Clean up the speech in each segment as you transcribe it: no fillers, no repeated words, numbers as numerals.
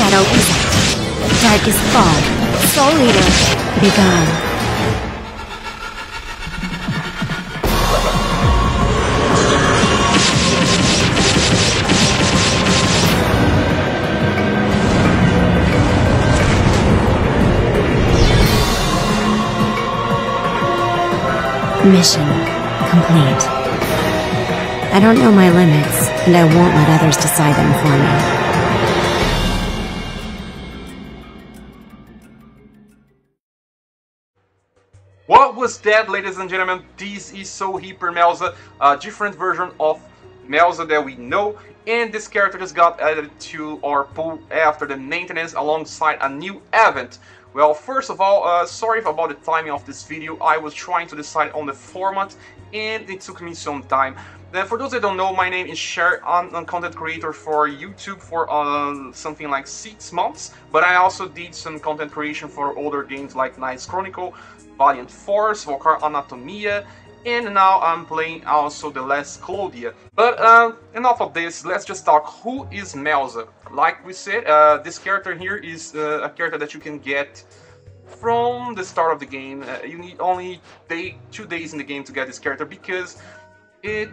shadow is darkest fog. Soul Eater, begone. Mission complete. I don't know my limits, and I won't let others decide them for me. What was that, ladies and gentlemen? This is ScherBR Melza, a different version of Melza that we know, and this character just got added to our pool after the maintenance alongside a new event. Well, first of all, sorry about the timing of this video. I was trying to decide on the format and it took me some time. Then, for those that don't know, my name is Cher. I'm a content creator for YouTube for something like 6 months, but I also did some content creation for older games like Knight's Chronicle, Valiant Force, Volcar Anatomia, and now I'm playing also the Last Cloudia. But enough of this, let's just talk who is Melza. Like we said, this character here is a character that you can get from the start of the game. You need only 2 days in the game to get this character because it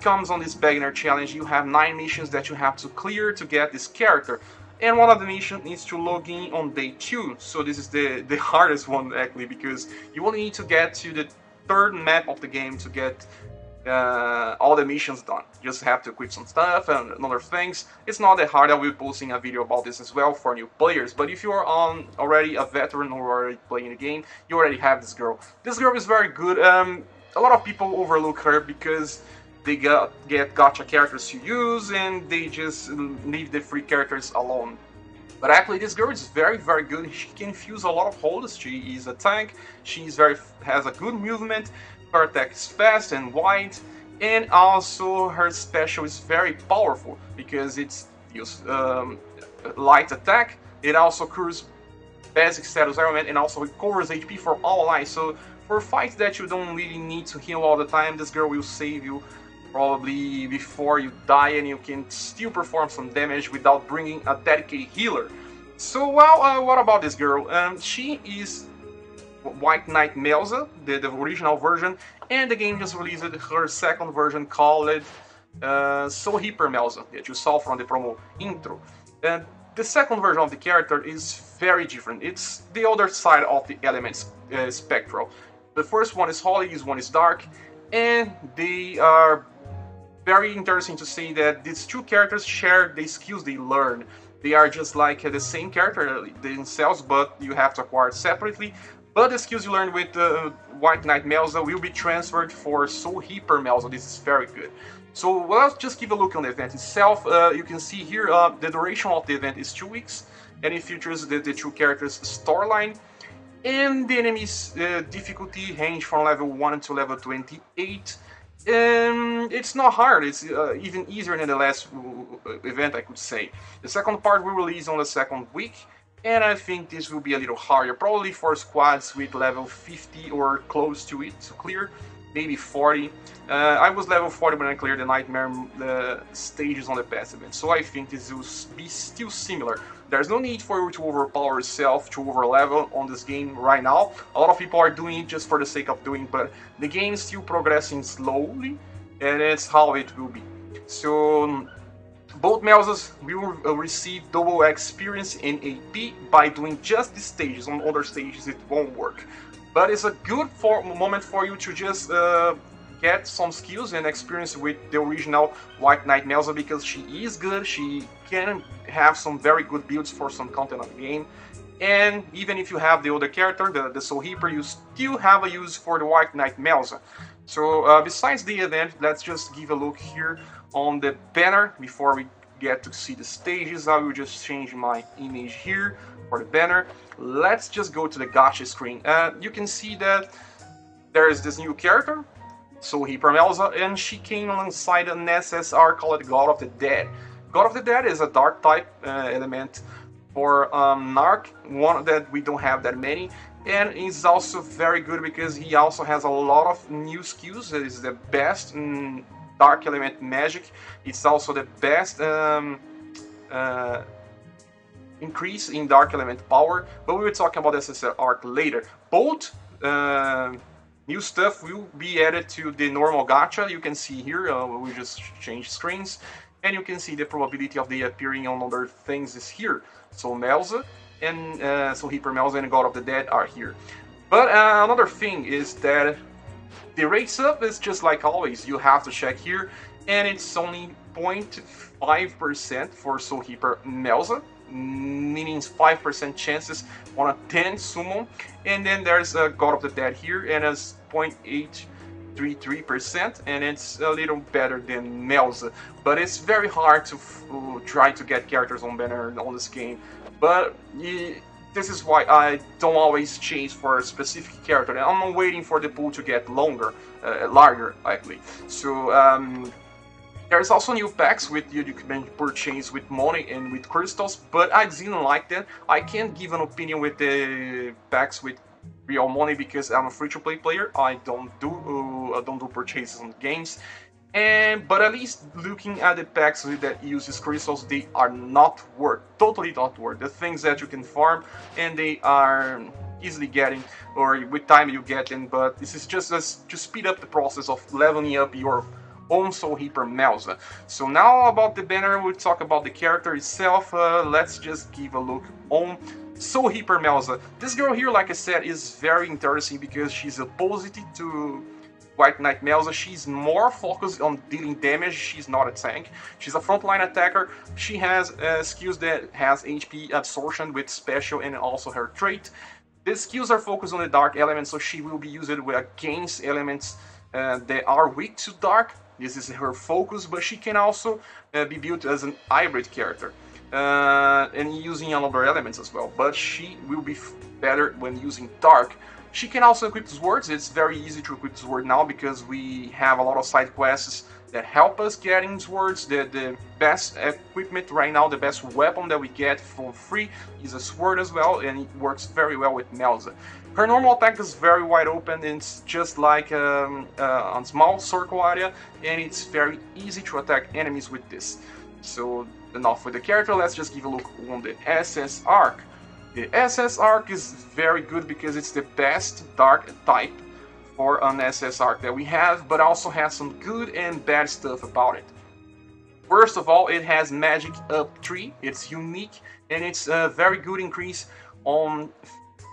comes on this beginner challenge. You have 9 missions that you have to clear to get this character. And one of the missions is to log in on day 2. So this is the hardest one actually, because you only need to get to the 3rd map of the game to get all the missions done. You just have to equip some stuff and other things. It's not that hard. I will be posting a video about this as well for new players. But if you're already a veteran or already playing the game, you already have this girl. This girl is very good. A lot of people overlook her because they get gacha characters to use and they just leave the free characters alone. But actually this girl is very good. She can fuse a lot of holes. She is a tank. She has a good movement. Her attack is fast and wide, and also her special is very powerful because it's light attack. It also cures basic status element and also recovers HP for all allies. So for fights that you don't really need to heal all the time, this girl will save you probably before you die, and you can still perform some damage without bringing a dedicated healer. So, well, what about this girl? She is White Knight Melza, the original version, and the game just released her second version called ScherBR Melza, that you saw from the promo intro. And the second version of the character is very different. It's the other side of the elements spectral. The first one is holy, this one is dark, and they are very interesting to see that these 2 characters share the skills they learn. They are just like the same character themselves, but you have to acquire it separately. But the skills you learned with White Knight Melza will be transferred for ScherBR Melza. This is very good. So let's just give a look on the event itself. You can see here the duration of the event is 2 weeks, and it features the 2 characters storyline. And the enemy's difficulty range from level 1 to level 28. It's not hard, it's even easier than the last event, I could say. The second part will release on the 2nd week, and I think this will be a little harder, probably for squads with level 50 or close to it to clear, maybe 40. I was level 40 when I cleared the Nightmare stages on the past event, so I think this will be still similar. There's no need for you to overpower yourself, to overlevel on this game right now. A lot of people are doing it just for the sake of doing, but the game is still progressing slowly, and that's how it will be. So both Melzas will receive double experience in AP by doing just the stages. On other stages it won't work. But it's a good moment for you to just get some skills and experience with the original White Knight Melza, because she is good. She can have some very good builds for some content of the game. And even if you have the other character, the ScherBR, you still have a use for the White Knight Melza. So besides the event, let's just give a look here on the banner before we get to see the stages. I will just change my image here for the banner. Let's just go to the gacha screen. You can see that there is this new character, ScherBR Melza, and she came alongside an SSR called God of the Dead. God of the Dead is a dark type element for Narc, one that we don't have that many, and he's also very good because he also has a lot of new skills. It is the best in dark element magic. It's also the best increase in Dark Element power, but we will talk about SSR arc later. Both new stuff will be added to the normal gacha. You can see here, we just change screens, and you can see the probability of they appearing on other things is here. So Melza and so Hyper Melza and God of the Dead are here. But another thing is that the rates up is just like always. You have to check here, and it's only 0.5% for Soul Hyper Melza, meaning 5% chances on a 10 summon, and then there's a God of the Dead here, and it's 0.833%, and it's a little better than Melza, but it's very hard to try to get characters on banner on this game. But this is why I don't always chase for a specific character, and I'm waiting for the pool to get larger actually. So there's also new packs with you can purchase with money and with crystals, but I didn't like that. I can't give an opinion with the packs with real money because I'm a free-to-play player. I don't do purchases on games. But at least looking at the packs that uses crystals, they are totally not worth. The things that you can farm, and they are easily getting, or with time you get them. But this is just to speed up the process of leveling up your own Soul Hyper Melza. So now about the banner, we'll talk about the character itself. Let's just give a look on Soul Hyper Melza. This girl here, like I said, is very interesting because she's opposite to White Knight Melza. She's more focused on dealing damage. She's not a tank. She's a frontline attacker. She has skills that has HP absorption with special and also her trait. The skills are focused on the dark elements, so she will be used against elements that are weak to dark. This is her focus, but she can also be built as an hybrid character and using other elements as well. But she will be better when using dark. She can also equip swords. It's very easy to equip sword now because we have a lot of side quests that help us getting swords. The best equipment right now, the best weapon that we get for free is a sword as well, and it works very well with Melza. Her normal attack is very wide open, and it's just like a small circle area, and it's very easy to attack enemies with this. So enough with the character, let's just give a look on the SS arc. The SS arc is very good because it's the best dark type for an SS arc that we have, but also has some good and bad stuff about it. First of all, it has magic up 3, it's unique, and it's a very good increase on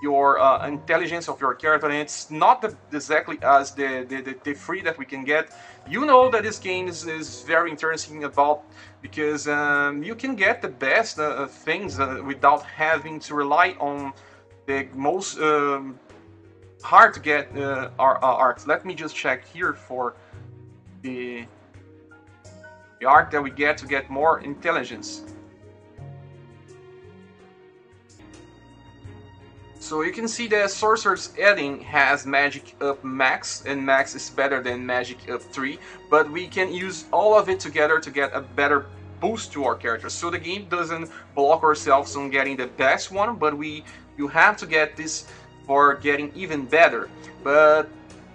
your intelligence of your character, and it's not exactly as the free that we can get. You know that this game is very interesting about because you can get the best things without having to rely on the most hard to get arcs. Let me just check here for the arc that we get to get more intelligence. So you can see that Sorcerer's Ending has magic up max, and max is better than magic up 3, but we can use all of it together to get a better boost to our character. So the game doesn't block ourselves on getting the best one, but you have to get this for getting even better. But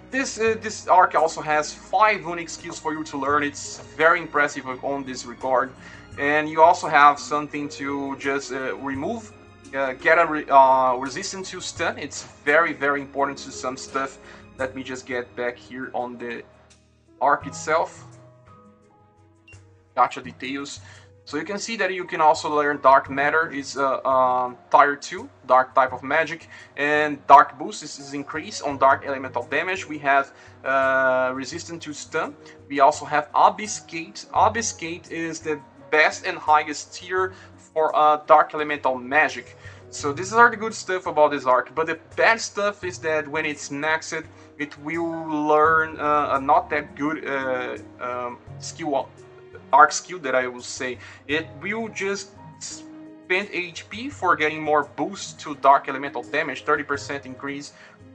this arc also has 5 unique skills for you to learn. It's very impressive on this regard, and you also have something to just remove. Get a resistance to stun. It's very important to some stuff. Let me just get back here on the arc itself. Gacha details. So you can see that you can also learn Dark Matter. It's tier 2, dark type of magic, and Dark Boost is increase on dark elemental damage. We have resistance to stun. We also have Obfuscate. Obfuscate is the best and highest tier for dark elemental magic. So these are the good stuff about this arc, but the bad stuff is that when it's maxed, it will learn a not that good arc skill that I will say. It will just spend HP for getting more boost to dark elemental damage, 30% increase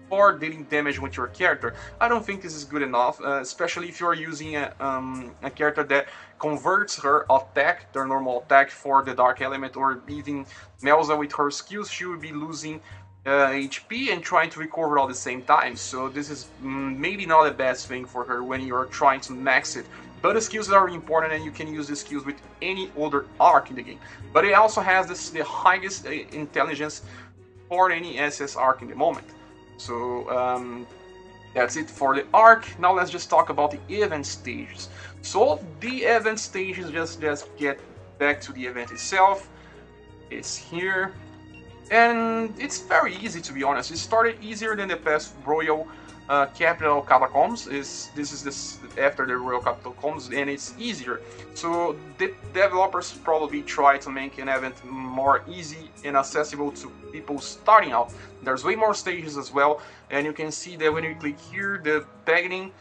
for dealing damage with your character. I don't think this is good enough, especially if you're using a character that converts her attack, their normal attack, for the dark element, or even Melza with her skills, she will be losing HP and trying to recover all the same time. So this is maybe not the best thing for her when you're trying to max it. But the skills are important, and you can use the skills with any other arc in the game. But it also has the highest intelligence for any SS arc in the moment. So that's it for the arc. Now let's just talk about the event stages. So the event stages, just get back to the event itself. It's here. And it's very easy, to be honest. It started easier than the past Royal Capital Catacombs. This is after the Royal Catacombs, and it's easier. So the developers probably try to make an event more easy and accessible to people starting out. There's way more stages as well, and you can see that when you click here, the beginning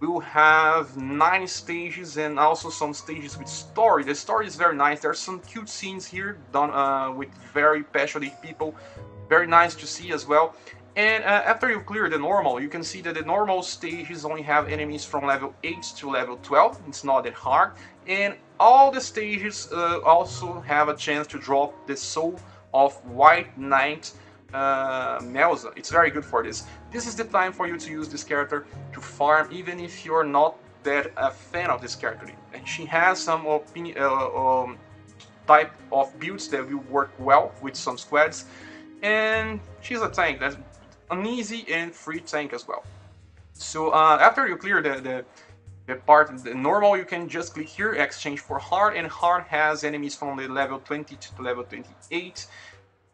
will have 9 stages and also some stages with story. The story is very nice. There's some cute scenes here done with very passionate people. Very nice to see as well. And after you clear the normal, you can see that the normal stages only have enemies from level 8 to level 12. It's not that hard. And all the stages also have a chance to drop the soul of White Knight Melza. It's very good for this. This is the time for you to use this character to farm, even if you're not that a fan of this character. And she has some type of builds that will work well with some squads, and she's a tank. That's an easy and free tank as well. So after you clear the part, the normal, you can just click here, exchange for hard, and hard has enemies from the level 20 to level 28.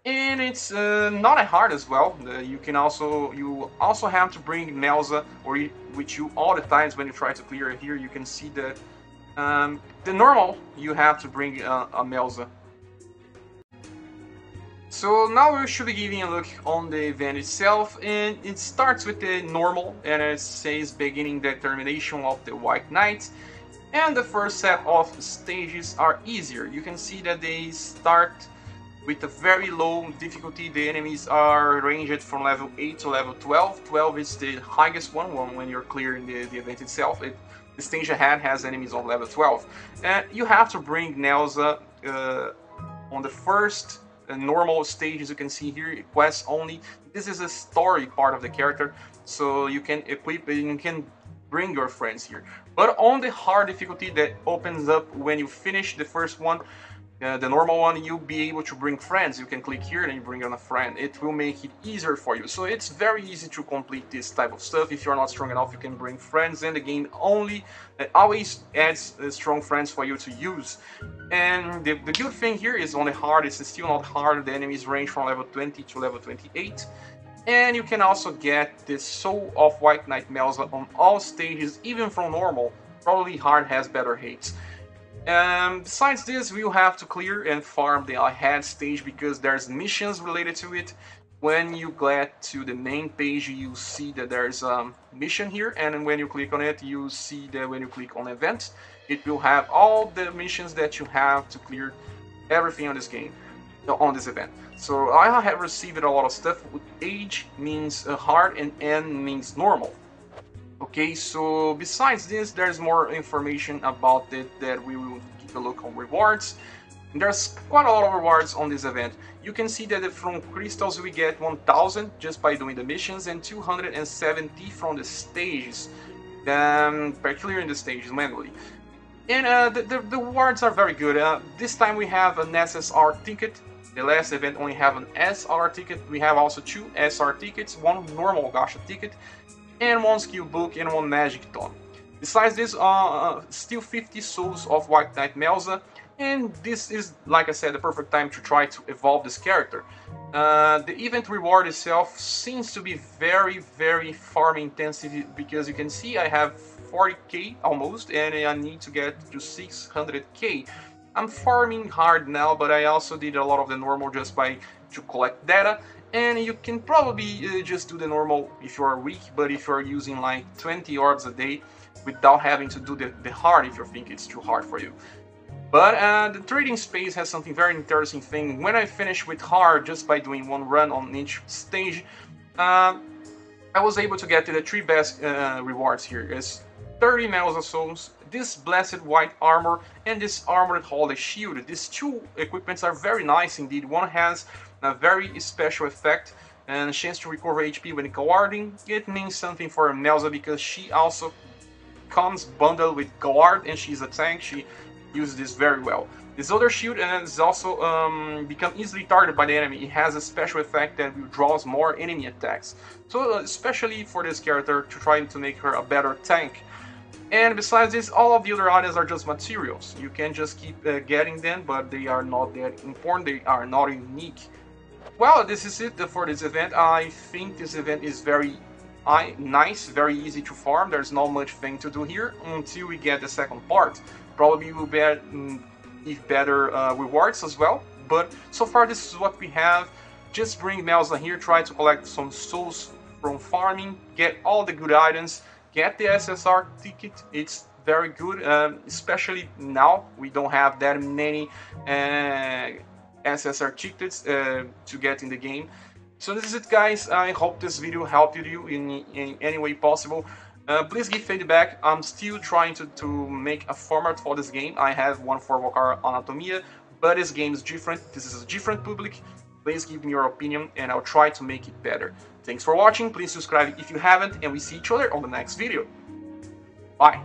And it's not a hard as well. You also have to bring Melza with you all the times when you try to clear it. Here you can see that the normal you have to bring a Melza. So now we should be giving a look on the event itself, and it starts with the normal, and it says beginning the termination of the White Knight. And the first set of stages are easier. You can see that they start with a very low difficulty. The enemies are ranged from level 8 to level 12. 12 is the highest one when you're clearing the event itself. The stage ahead has enemies on level 12. And you have to bring Melza on the first normal stage, as you can see here, quest only. This is a story part of the character, so you can equip and you can bring your friends here. But on the hard difficulty that opens up when you finish the first one, the normal one, you'll be able to bring friends. You can click here and you bring on a friend. It will make it easier for you. So it's very easy to complete this type of stuff. If you're not strong enough, you can bring friends, and the game always adds strong friends for you to use. And the good thing here is on the hard, it's still not hard. The enemies range from level 20 to level 28. And you can also get the soul of White Knight Melza on all stages, even from normal. Probably hard has better hates. Besides this, we'll have to clear and farm the ahead stage because there's missions related to it. When you get to the main page, you see that there's a mission here, and when you click on it, you see that when you click on event, it will have all the missions that you have to clear, everything on this game, on this event. So I have received a lot of stuff. Age means hard and N means normal. Okay, so besides this, there's more information about it that we will give a look on rewards. There's quite a lot of rewards on this event. You can see that from crystals we get 1000 just by doing the missions, and 270 from the stages, by clearing the stages manually. And the rewards are very good. This time we have an SSR ticket. The last event only have an SR ticket. We have also 2 SR tickets, 1 normal gacha ticket, and 1 skill book and 1 magic tome. Besides this, still 50 souls of White Knight Melza, and this is, like I said, the perfect time to try to evolve this character. The event reward itself seems to be very farm intensive, because you can see I have 40k almost, and I need to get to 600k. I'm farming hard now, but I also did a lot of the normal just to collect data. And you can probably just do the normal if you are weak, but if you're using like 20 orbs a day without having to do the hard if you think it's too hard for you. But the trading space has something very interesting thing. When I finish with hard just by doing 1 run on each stage, I was able to get to the 3 best rewards here. It's 30 Melza souls, this blessed white armor, and this armored holy shield. These 2 equipments are very nice indeed. One has a very special effect and chance to recover HP when guarding. It means something for Melza because she also comes bundled with guard, and she's a tank. She uses this very well. This other shield is also become easily targeted by the enemy. It has a special effect that draws more enemy attacks. So especially for this character, to try to make her a better tank. And besides this, all of the other items are just materials. You can just keep getting them, but they are not that important. They are not unique. Well, this is it for this event. I think this event is very nice, very easy to farm. There's not much thing to do here until we get the second part. Probably will give better rewards as well. But so far, this is what we have. Just bring Melza here, try to collect some souls from farming, get all the good items, get the SSR ticket. It's very good, especially now we don't have that many SSR tickets to get in the game. So this is it, guys. I hope this video helped you in any way possible. Please give feedback. I'm still trying to make a format for this game. I have one for Vocar Anatomia, but this game is different. This is a different public. Please give me your opinion and I'll try to make it better. Thanks for watching. Please subscribe if you haven't, and we see each other on the next video. Bye.